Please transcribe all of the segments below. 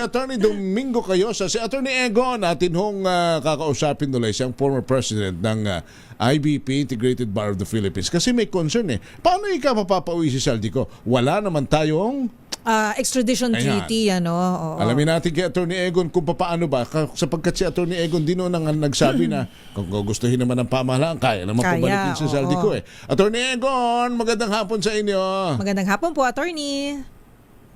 Attorney Domingo Cayosa. Si Attorney Egon, atin hong kakausapin tuloy siyang former president ng IBP, Integrated Bar of the Philippines. Kasi may concern eh. Paano ikaw mapapauwi si Saldico? Wala naman tayong extradition treaty, ano. Oo. Alamin natin kay Attorney Egon kung paano ba, sapagkat si Attorney Egon din nang nagsabi na kung gustuhin naman ng pamahalaan, kaya naman pabalikin si Saldico eh. Attorney Egon, magandang hapon sa inyo. Magandang hapon po, Attorney.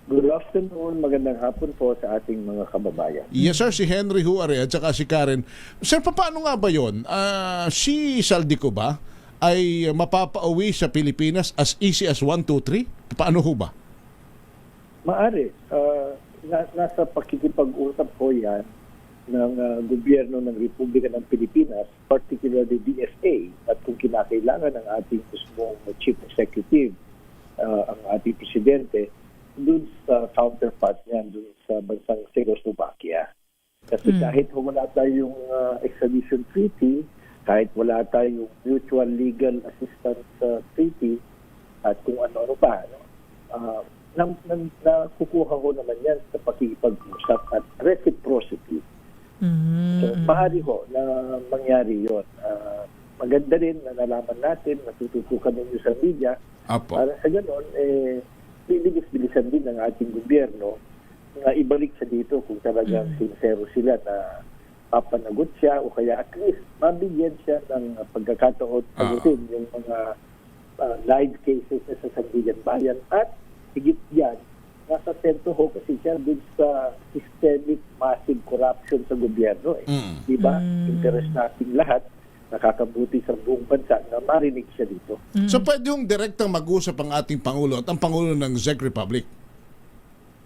Good afternoon, magandang hapon po sa ating mga kababayan. Yes sir, si Henry Huare at saka si Karen. Sir, paano nga ba yun? Si Saldico ba ay mapapauwi sa Pilipinas as easy as 1, 2, 3? Paano ho ba? Maari, nasa pakikipag-usap po yan ng gobyerno ng Republika ng Pilipinas, particularly DFA, at kung kinakailangan ng ating mismong Chief Executive, ang ating Presidente, dun sa counterpart niyan, dun sa bansang Czechoslovakia. Kasi kahit wala tayong extradition treaty, kahit wala tayong mutual legal assistance treaty, at kung ano-ano pa, nakukuha ko naman yan sa pakikipag-usap at reciprocity. So, maaari ho na mangyari yun. Maganda rin na nalaman natin, natututukan ninyo sa media, para sa ganon, bilis-bilisan din ng ating gobyerno na ibalik siya dito kung talagang sincero sila na papanagot siya o kaya at least mabigyan siya ng pagkakataon pagutin yung mga live cases na sa Sandigan Bayan at higit yan, nasa sentro ho kasi siya dun sa systemic massive corruption sa gobyerno. Diba? Interest natin lahat, nakakabuti sa buong bansa na marinig siya dito. So pwede yung direktang mag-usap ang ating Pangulo at ang Pangulo ng Czech Republic?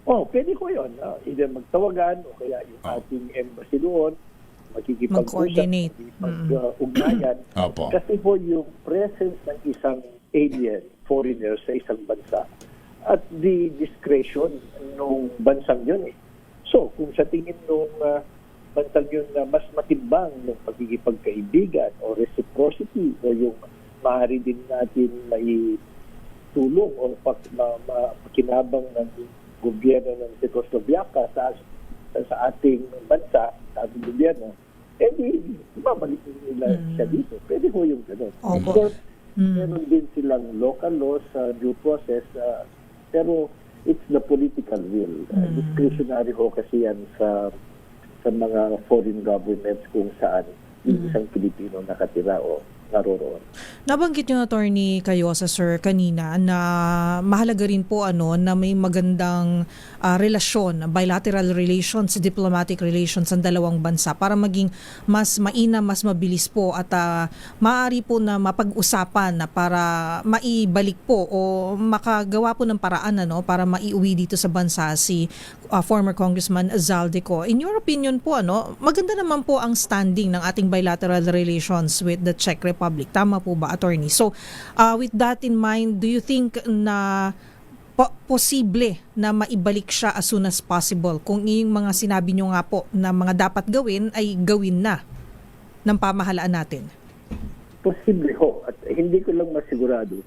Pwede ko yun. Either magtawagan o kaya yung ating embassy doon, mag-coordinate. Mag-ugnayan. Kasi po yung presence ng isang alien, foreigner sa isang bansa at the discretion nung bansang yun eh. So, kung sa tingin nung bansang yun na mas matimbang ng pagkikipagkaibigan o reciprocity o yung maaari din natin maitulong o makinabang ng gobyerno ng Czechoslovakia sa ating bansa, sa ating gobyerno, di babalik nila siya dito. Pwede ho yung gano'n. Of course, meron din silang local laws, due process, pero it's the political will. Discretionary ho kasi yan sa mga foreign governments kung saan yung isang Pilipino nakatira o naroroon. Nabanggit yung Attorney Cayosa, sir, kanina na mahalaga rin po na may magandang relasyon, bilateral relations, diplomatic relations sa dalawang bansa para maging mas mainam, mas mabilis po at maaari po na mapag-usapan na para maibalik po o makagawa po ng paraan para maiuwi dito sa bansa si former Congressman Zaldico. In your opinion po, maganda naman po ang standing ng ating bilateral relations with the Czech Republic. Tama po ba, Attorney? So, with that in mind, do you think na posible na maibalik siya as soon as possible? Kung yung mga sinabi nyo nga po na mga dapat gawin ay gawin na ng pamahalaan natin? Posible ho. At hindi ko lang masigurado.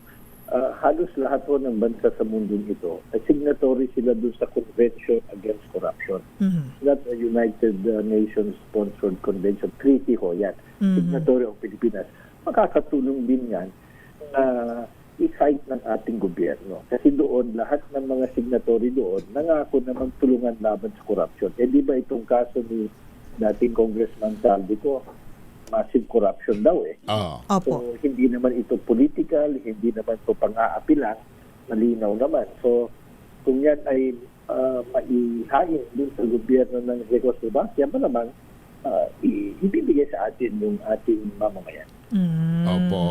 Halos lahat ho ng bansa sa mundong ito, signatory sila doon sa Convention Against Corruption. That's a United Nations-sponsored convention. Treaty ho yan. Signatory of Pilipinas. Makakatulong din yan na i-fight ng ating gobyerno. Kasi doon, lahat ng mga signatory doon, nangako na magtulungan laban sa corruption. Di ba itong kaso ni dating Congressman Saldico, massive corruption daw eh. So, hindi naman ito political, hindi naman ito pang-aapilan, malinaw naman. So, kung yan ay maihain din sa gobyerno ng Czechoslovakia, malamang ibibigay sa atin yung ating mamamayan.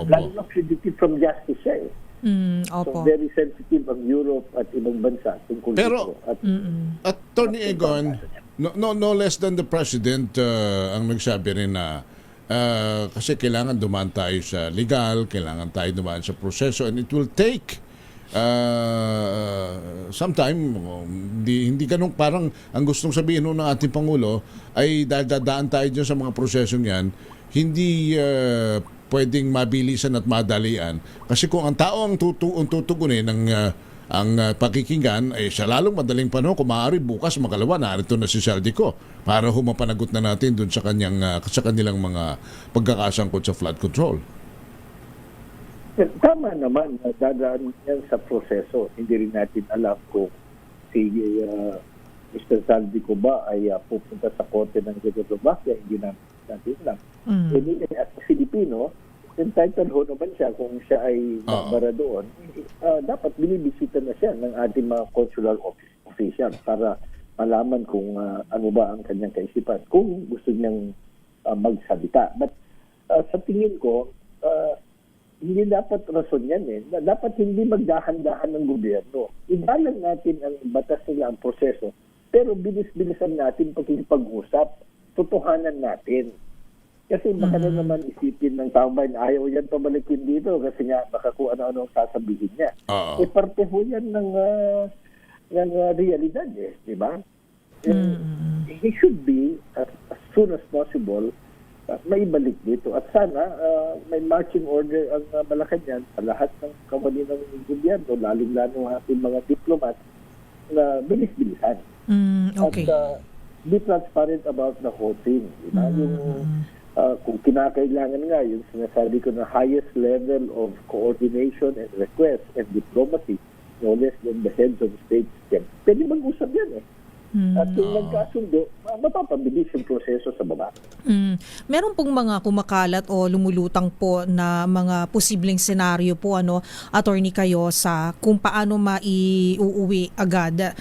Lalo na fugitive from justice siya eh. So very sensitive ang Europe at ibang bansa tungkol pero, dito. Attorney Egon, no less than the President ang nagsabi rin na kasi kailangan dumaan tayo sa legal, kailangan tayo dumaan sa proseso, and it will take sometime, hindi ganun, parang ang gustong sabihin ng ating Pangulo ay dadaan tayo dyan sa mga prosesong yan, hindi pwedeng mabilisan at madalian. Kasi kung ang tao ang tutugunin ng ang pakikinggan ay sa lalong madaling panahon, kung maaari bukas makalawa narito na si Saldico para humapanagot na natin dun sa kanilang mga pagkakasangkot sa flood control. Tama naman, dadaan yan sa proseso. Hindi rin natin alam kung si Mr. Saldico ba ay pupunta sa korte ng Czechoslovakia. Hindi natin alam. As a Filipino, entitled ho naman siya kung siya ay nabara doon. Dapat binibisita na siya ng ating mga consular official para malaman kung ano ba ang kanyang kaisipan kung gusto niyang magsalita. But sa tingin ko, hindi dapat rason yan eh. Dapat hindi magdahan-dahan ng gobyerno. Ibalan natin ang batas nila, ang proseso, pero bilis-bilisan natin pag-usap. Totohanan natin. Kasi baka na naman isipin ng tao ba na ayaw yan pabalikin dito kasi nga baka kung ano-ano ang sasabihin niya. Parte ho yan ng realidad eh, di ba? He should be, as soon as possible, maibalik dito. At sana may marching order ang Malacanang sa lahat ng kawani ng gobyerno, lalong-lalo ang ating mga diplomat na bilis-bilisan. Okay. At be transparent about the whole thing. Di ba? Kung kinakailangan nga, yung sinasabi ko na highest level of coordination and request and diplomacy, no less than the heads of state, pwede mag-usap yan eh. At kung nagkasundo, mapapabilis yung proseso sa baba. Meron pong mga kumakalat o lumulutang po na mga posibleng senaryo po, Attorney Cayosa, kung paano maiuuwi agad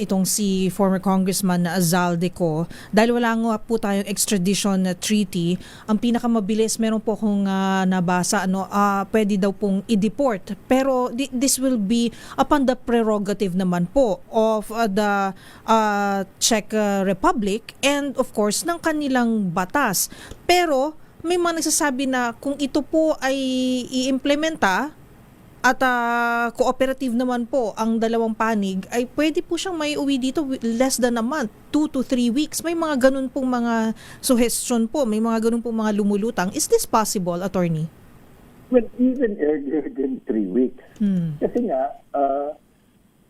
itong si former Congressman Zaldico. Dahil wala nga po tayong extradition treaty, ang pinakamabilis, meron po akong nabasa, pwede daw pong i-deport. Pero this will be upon the prerogative naman po of the Czech Republic and of course ng kanilang batas. Pero may mga nagsasabi na kung ito po ay i-implementa at cooperative naman po ang dalawang panig, ay pwede po siyang may uwi dito less than a month, 2 to 3 weeks. May mga ganun pong mga suggestion po, may mga ganun pong mga lumulutang. Is this possible, Attorney? Well, even earlier than 3 weeks. Kasi nga,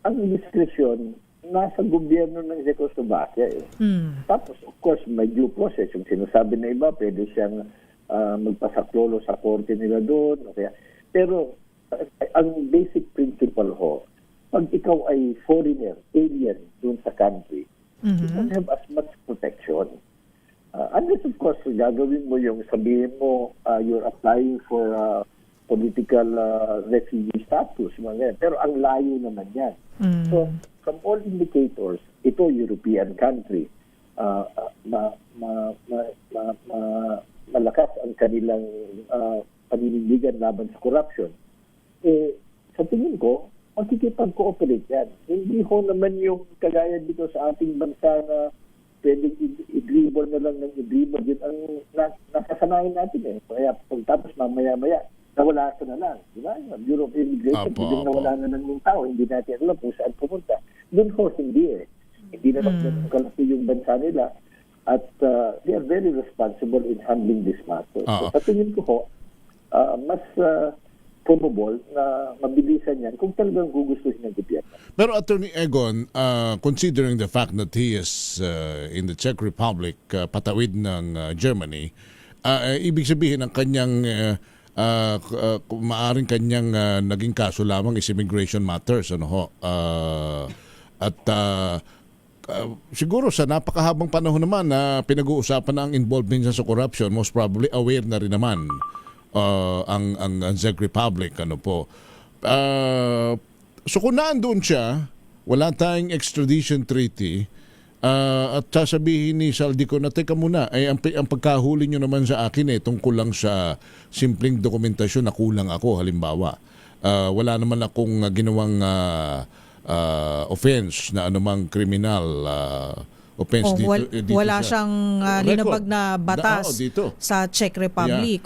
ang diskresyon nasa gobyerno ng Czechoslovakia eh. Tapos, of course, may due process. Yung sinasabi na iba, pwede siyang magpasaklolo sa korte nila doon. Okay. Pero, ang basic principle ho, pag ikaw ay foreigner, alien doon sa country, you don't have as much protection. Unless of course, gagawin mo yung sabihin mo, you're applying for political refugee status, mga ganyan. Pero ang layo naman yan. So, from all indicators, ito European country, malakas ang kanilang paninindigan laban sa corruption. Sa tingin ko, makikipag-cooperate yan. Hindi ho naman yung kagaya dito sa ating bansa na pwedeng i-dribble na lang ng i-dribble. Yun ang nakasanayan natin eh. Kaya pagtapos mamaya-maya, nawala ka na lang. Di ba? Europe immigration, biglang nawala na lang yung tao. Hindi natin alam kung saan pumunta. Doon ho, hindi eh. Hindi na lang kalaki yung bansa nila. At they are very responsible in handling this matter. So, sa tingin ko ho, mas probable na mabilisan yan kung talagang gugustuhin ng gobyerno. Pero Attorney Egon, considering the fact that he is in the Czech Republic, patawid ng Germany, ibig sabihin ang kanyang maaring kanyang naging kaso lamang is immigration matters, siguro sa napakahabang panahon naman na pinag-uusapan na ang involvement sa corruption, most probably aware na rin naman ang Czech Republic, so kung naandoon siya, wala tayong extradition treaty, at sasabihin ni Saldico na teka muna, ay ang pagkahuli nyo naman sa akin tungkol lang sa simpleng dokumentasyon na kulang ako, halimbawa wala naman akong ginawang offense na anumang criminal offense dito wala siya. siyang linabag na batas dito sa Czech Republic.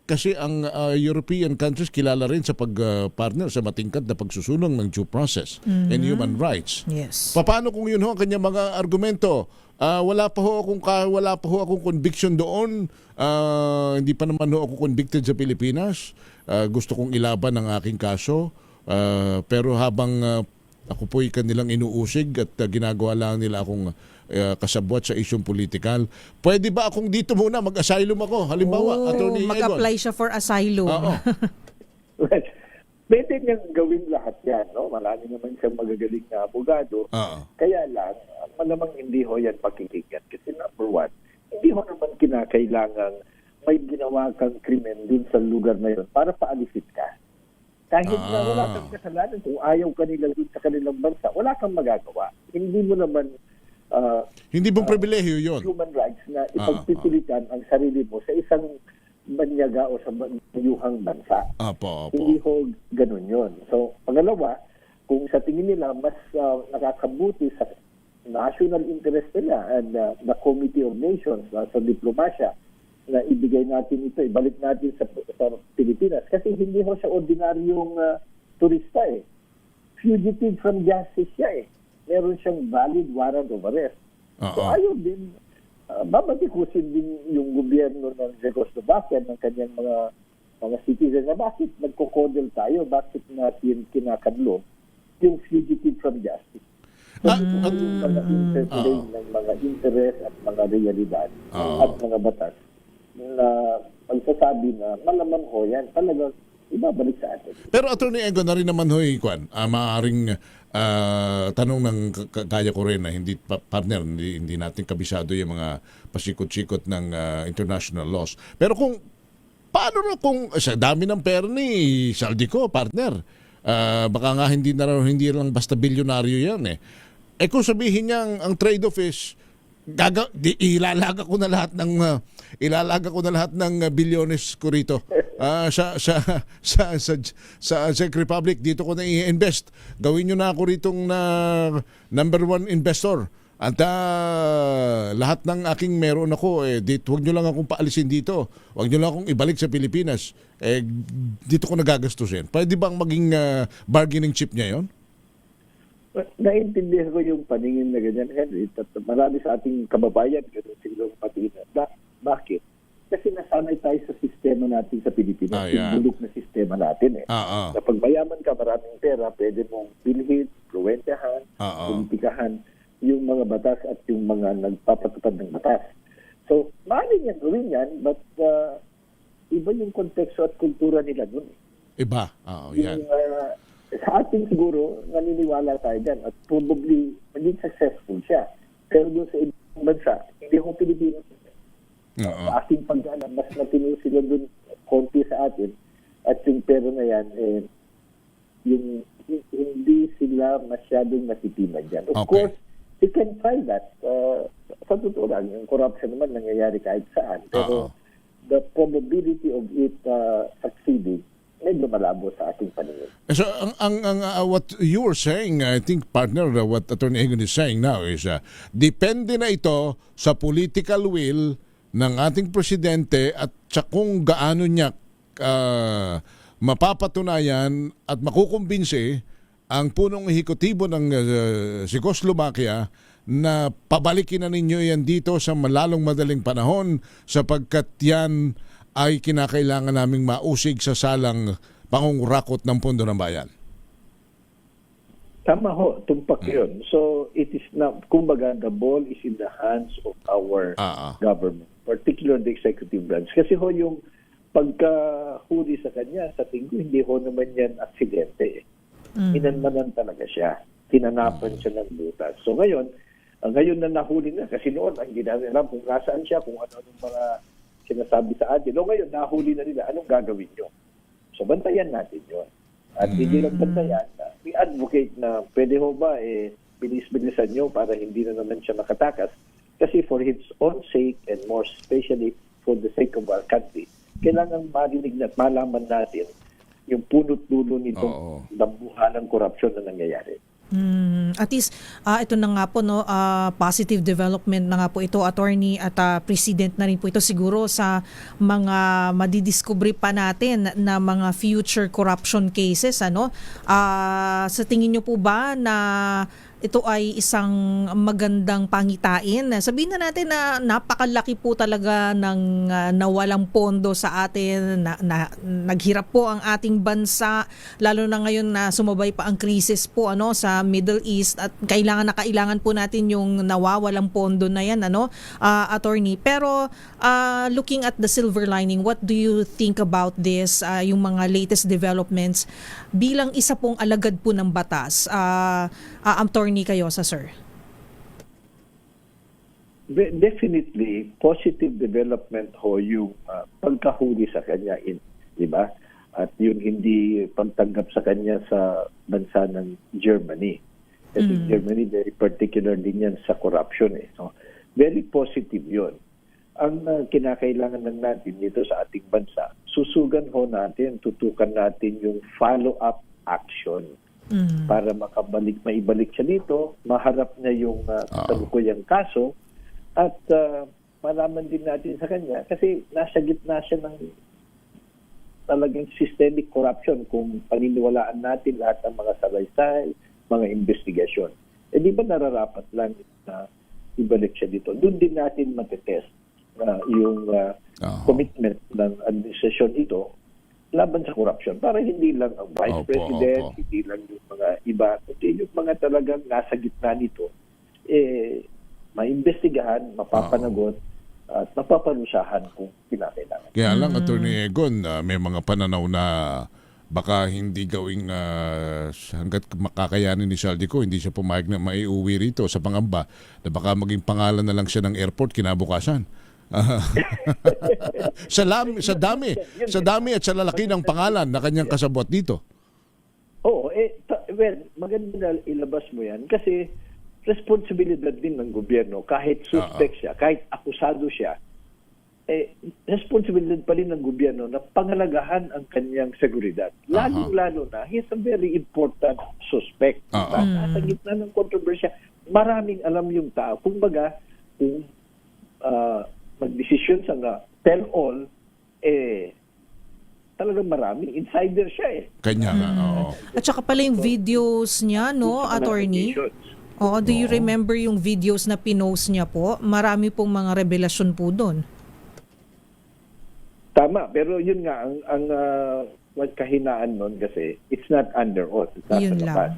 Kasi ang European countries kilala rin sa pag-partner sa matingkad na pagsusunod ng due process and human rights. Yes. Paano kung yun ho ang kanyang mga argumento? Wala pa ho akong conviction doon. Hindi pa naman ho ako convicted sa Pilipinas. gusto kong ilaban ang aking kaso. Pero habang ako po'y kanilang inuusig at ginagawa lang nila akong kasabwat sa isyong politikal, pwede ba akong dito muna mag-asylum ako? Halimbawa, Attorney Egon. Mag-apply siya for asylum. Oo. Well, pwede niyang gawin lahat yan, no? Marami naman siyang magagaling na abogado. Oo. Kaya lang, malamang hindi ho yan pakikinggan. Kasi number one, hindi ho naman kinakailangan may ginawa kang krimen dun sa lugar na yun para paalisin ka. Kahit na wala kang kasalanan, kung ayaw ka nila dun sa kanilang bansa, wala kang magagawa. Hindi mo naman Hindi bang pribilehiyo yun? human rights na ipagpipilitan ang sarili mo sa isang banyaga o sa banyuhang bansa. Opo. Hindi ho ganun yun. So, pangalawa, kung sa tingin nila mas nakakabuti sa national interest nila and the Committee of Nations sa diplomasya na ibigay natin ito, ibalik natin sa Pilipinas. Kasi hindi ho siya ordinaryong turista eh. Fugitive from justice siya eh. Meron siyang valid warrant of arrest. So ayaw din, babatikusin din yung gobyerno ng Czechoslovakia ng kanyang mga citizens na bakit nagko-kodel tayo, bakit natin kinakanlo yung fugitive from justice. Yung mga interplay ng mga interest at mga realidad at mga batas na pagsasabi na malaman ho yan, talagang ibabalik sa atin. Pero Attorney Egon, na rin naman hoy, Kwan, maaaring tanong ng kaya ko rin na hindi partner, hindi natin kabisado yung mga pasikot-sikot ng international laws. Pero kung paano na kung sa dami ng pera ni Saldico, partner, baka nga hindi lang basta bilyonaryo yan eh. Eh kung sabihin niya ang trade-off is ilalaga ko na lahat ng bilyones ko rito sa Czech Republic, dito ko na i-invest, gawin nyo na ako ritong number one investor at lahat ng aking meron ako huwag nyo lang akong paalisin dito, huwag nyo lang akong ibalik sa Pilipinas, dito ko nagagastusin. Pwede bang maging bargaining chip niya yon? Naintindihan ko yung paningin na ganyan, Henry. Marami sa ating kababayan, ganun silang patingin. Bakit? Kasi nasanay tayo sa sistema natin sa Pilipinas. Yung bulok na sistema natin eh. Kapag mayaman ka, maraming pera, pwede mong bilhin, fluensyahan, politikahan yung mga batas at yung mga nagpapatupad ng batas. So, maaaring yan gawin yan, but iba yung konteksto at kultura nila dun. Iba? Yan. Sa atin siguro, naniniwala tayo dyan at probably maging successful siya. Pero doon sa ibang bansa, hindi ako Pilipino. Sa aking pag-alam, mas matino sila doon konti sa atin at yung pera na yan, yung hindi sila masyadong natitiman dyan. Of course, you can try that. Sa totoo lang, yung corruption naman nangyayari kahit saan. Pero the probability of it succeeding, medyo malabo sa ating paningin. So, what you were saying, I think, partner, what Attorney Egon is saying now is, depende na ito sa political will ng ating presidente at sa kung gaano niya mapapatunayan at makukumbinsi ang punong ehekutibo ng Czechoslovakia na pabalikin na ninyo yan dito sa malalong madaling panahon sapagkat yan ay kinakailangan naming mausig sa salang pangungurakot ng Pondo ng Bayan. Tama ho, tumpak yun. So, it is now, kumbaga, the ball is in the hands of our government, particularly the executive branch. Kasi ho, yung pagkahuli sa kanya, sa tingin ko, hindi ho naman yan aksidente. Hinanmanan talaga siya. Tinanapan siya ng butas. So, ngayon na nahuli na, kasi noon, ang ginagawa kung nasaan siya, kung ano-anong mga sinasabi sa atin. Ngayon, nahuli na nila, anong gagawin nyo? So, bantayan natin yun. At hindi lang bantayan, we advocate na pwede ho ba, bilis-bilisan nyo para hindi na naman siya makatakas. Kasi for his own sake and more especially for the sake of our country, kailangan marinig na at malaman natin yung punot-dulo nitong dambuhalang korupsyon na nangyayari. At least, ito na nga po, no, positive development na nga po ito, attorney, at president na rin po ito siguro sa mga madidiscovery pa natin na mga future corruption cases. Sa tingin nyo po ba na ito ay isang magandang pangitain. Sabihin na natin na napakalaki po talaga ng nawalang pondo sa atin, naghirap po ang ating bansa, lalo na ngayon na sumabay pa ang krisis po sa Middle East, at kailangan po natin yung nawawalang pondo na yan, attorney. Pero looking at the silver lining, what do you think about this, yung mga latest developments bilang isa pong alagad po ng batas? Attorney Cayosa, sir. Definitely, positive development ho yung pagkahuli sa kanya, di ba? At yung hindi pagtanggap sa kanya sa bansa ng Germany. Kasi Germany, very particular din yan sa corruption. So, very positive yun. Ang kinakailangan lang natin dito sa ating bansa, susugan ho natin, tutukan natin yung follow-up action. Para maibalik siya dito, maharap niya yung kalukuyang kaso, at malaman din natin sa kanya kasi nasa gitna siya ng talagang systemic corruption kung paniniwalaan natin lahat ng mga salaysay, mga investigasyon. Di ba nararapat lang na ibalik siya dito? Doon din natin matetest yung commitment ng administrasyon ito laban sa corruption, para hindi lang ang Vice President, hindi lang yung mga iba, kundi yung mga talagang nasa gitna nito, maimbestigahan, mapapanagot, at mapaparusahan kung kinakailangan. Kaya lang, Attorney Egon, may mga pananaw na baka hindi gawing hanggat makakayanin ni Saldico, hindi siya pumayag na maiuwi rito sa pangamba na baka maging pangalan na lang siya ng airport kinabukasan. sa dami at sa lalaki ng pangalan na kanyang kasabot dito. Oo, maganda na ilabas mo yan kasi responsibilidad din ng gobyerno, kahit suspect siya, kahit akusado siya, responsibilidad pa rin ng gobyerno na pangalagahan ang kanyang seguridad. Lalo na, he's a very important suspect. Nasa gitna ng kontrobersya, maraming alam yung tao. Kumbaga, kung mag-desisyon sa tell all, talagang maraming insider siya Kanya nga, At saka pala yung videos niya, attorney? Oo, do you remember yung videos na pinost niya po? Marami pong mga revelasyon po doon. Tama, pero yun nga, ang kahinaan nun kasi, it's not under oath. It's not yun lang.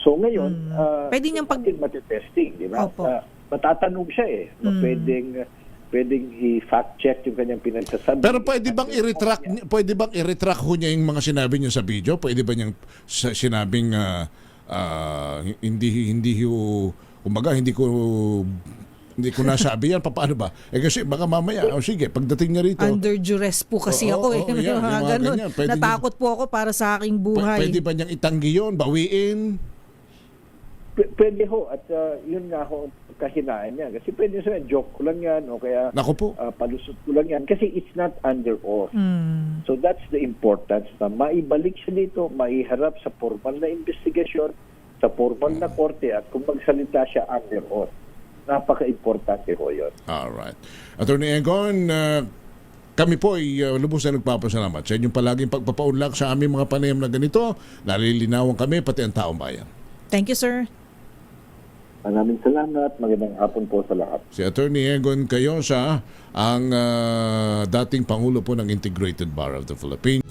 So ngayon, pwede niyang matitesting, di ba? Opo. Matatanong siya pwedeng i-fact check yung kanyang pinagsasabi. Pero pwede bang i-retract ho niya yung mga sinabi niya sa video? Pwede ba niyang sinabing hindi ko nasabi yan, paano ba? Kasi baka mamaya, sige, pagdating niya rito. Under duress po kasi ako yan, mga ganun. Natakot po ako para sa aking buhay. Pwede ba niyang itanggi yun, bawiin? Pwede ho, at yun nga ho, kahinaan niya. Kasi pwede sabihin, joke ko lang yan, o kaya palusot ko lang yan. Kasi it's not under oath. So that's the importance na maibalik siya dito, maiharap sa formal na investigasyon, sa formal na korte, at kung magsalita siya under oath. Napaka-importante ho yun. Alright. Attorney Egon, kami po ay lubos na nagpapasalamat sa inyong palaging pagpapaunlak sa aming mga panayam na ganito. Nalilinawan kami, pati ang taong bayan. Thank you, sir. Maraming salamat. Magandang hapon po sa lahat. Si Attorney Egon Cayosa, ang dating Pangulo po ng Integrated Bar of the Philippines.